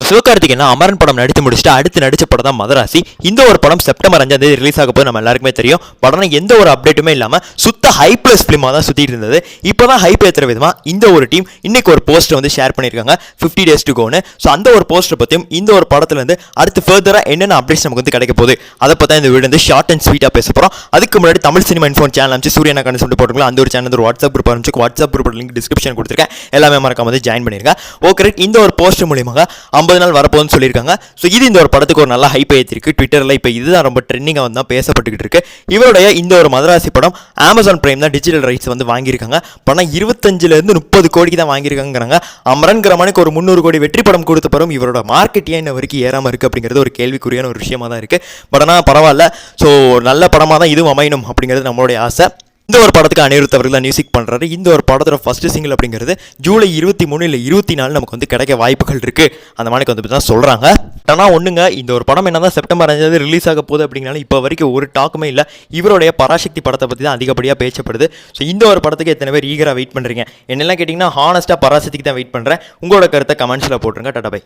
சிவகார்த்திகேயன் அமரன் படம் நடித்து முடிச்சுட்டு அடுத்து நடிச்ச படம் தான் மதராசி. இந்த ஒரு படம் செப்டம்பர் 5 ரிலீஸ் ஆக போது நம்ம எல்லாருக்குமே தெரியும். படம் எந்த ஒரு அப்டேட்டுமே இல்லாமல் சுத்த ஹைப்ளஸ் ஃபிலிமாக தான் சுற்றிட்டு இருந்தது. இப்போ தான் ஹைப் ஏற்றுற விதமாக இந்த ஒரு டீம் இன்னைக்கு ஒரு போஸ்டர் வந்து ஷேர் பண்ணியிருக்காங்க 50 days to goன்னு. ஸோ அந்த ஒரு போஸ்டர் பற்றியும் இந்த ஒரு படத்துலேருந்து அடுத்து ஃபர்தராக என்னென்ன அப்டேட்ஸ் நமக்கு வந்து கிடைக்க போகுது அதை பற்றி இந்த வீடு வந்து ஷார்ட் அண்ட் ஸ்வீட்டாக பேச போகிறோம். அதுக்கு முன்னாடி தமிழ் சினிமா இன்ஃபோன் சேனல் அமைச்சு சூரியனா கண்டு சொல்லிட்டு போட்டுருக்கலாம். அந்த ஒரு சேனல் ஒரு வாட்ஸ்அப் குரூப் ஆரம்பிச்சு வாட்ஸ்அப் குரூப் லிங்க் டிஸ்கிரிப்ஷன் கொடுத்துருக்கேன். எல்லாமே மறக்காம வந்து ஜாயின் பண்ணிருக்கேன். ஓகே, இந்த ஒரு போஸ்டர் மூலியமாக 50 நாள் வரப்போகுதுன்னு சொல்லியிருக்காங்க. ஸோ இது இந்த ஒரு படத்துக்கு ஒரு நல்ல ஹைப் ஏற்றிருக்கு. ட்விட்டரில் இப்போ இதுதான் ரொம்ப ட்ரெண்டிங்காக வந்து தான் பேசப்பட்டுக்கிட்டு இருக்கு. இவருடைய இந்த ஒரு மதராசி படம் அமேசான் பிரைம் தான் டிஜிட்டல் ரைட்ஸ் வந்து வாங்கியிருக்காங்க. படம் 25 to 30 கோடிக்கு தான் வாங்கியிருக்காங்கிறாங்க. அமரன்கிற மணிக்கு ஒரு 300 கோடி வெற்றி படம் கொடுத்த படம் இவரோட மார்க்கெட் ஏன் இன்ன வரைக்கும் ஏறாமல் இருக்குது அப்படிங்கிறது ஒரு கேள்விக்குறியான ஒரு விஷயமா தான் இருக்குது. பட் ஆனால் பரவாயில்ல. ஸோ நல்ல படமாக தான் இதுவும் அமையணும் அப்படிங்கிறது நம்மளுடைய ஆசை. இந்த ஒரு படத்துக்கு அனிருத் அவர்கள் தான் மியூசிக் பண்ணுறாரு. இந்த ஒரு படத்தோட ஃபர்ஸ்ட் சிங்கிள் அப்படிங்கிறது ஜூலை 23 இல்லை 24 நமக்கு வந்து கிடைக்க வாய்ப்புகள் இருக்குது. அந்த மாதிரி வந்து தான் சொல்கிறாங்க. ஆனால் ஒன்றுங்க, இந்த ஒரு படம் என்ன தான் செப்டம்பர் 5 ரிலீஸ் ஆக போகுது அப்படின்னாலும் இப்போ வரைக்கும் ஒரு டாக்குமே இல்லை. இவருடைய பராசக்தி படத்தை பற்றி தான் அதிகப்படியாக பேசப்படுது. ஸோ இந்த ஒரு படத்துக்கு எத்தனை பேர் ஈகராக வெயிட் பண்ணுறீங்க? என்னெல்லாம் கேட்டிங்கன்னா ஹானஸ்ட்டாக பராசக்திக்கு தான் வெயிட் பண்ணுறேன். உங்களோட கருத்தை கமெண்ட்ஸில் போட்டுருங்க. Tata bye.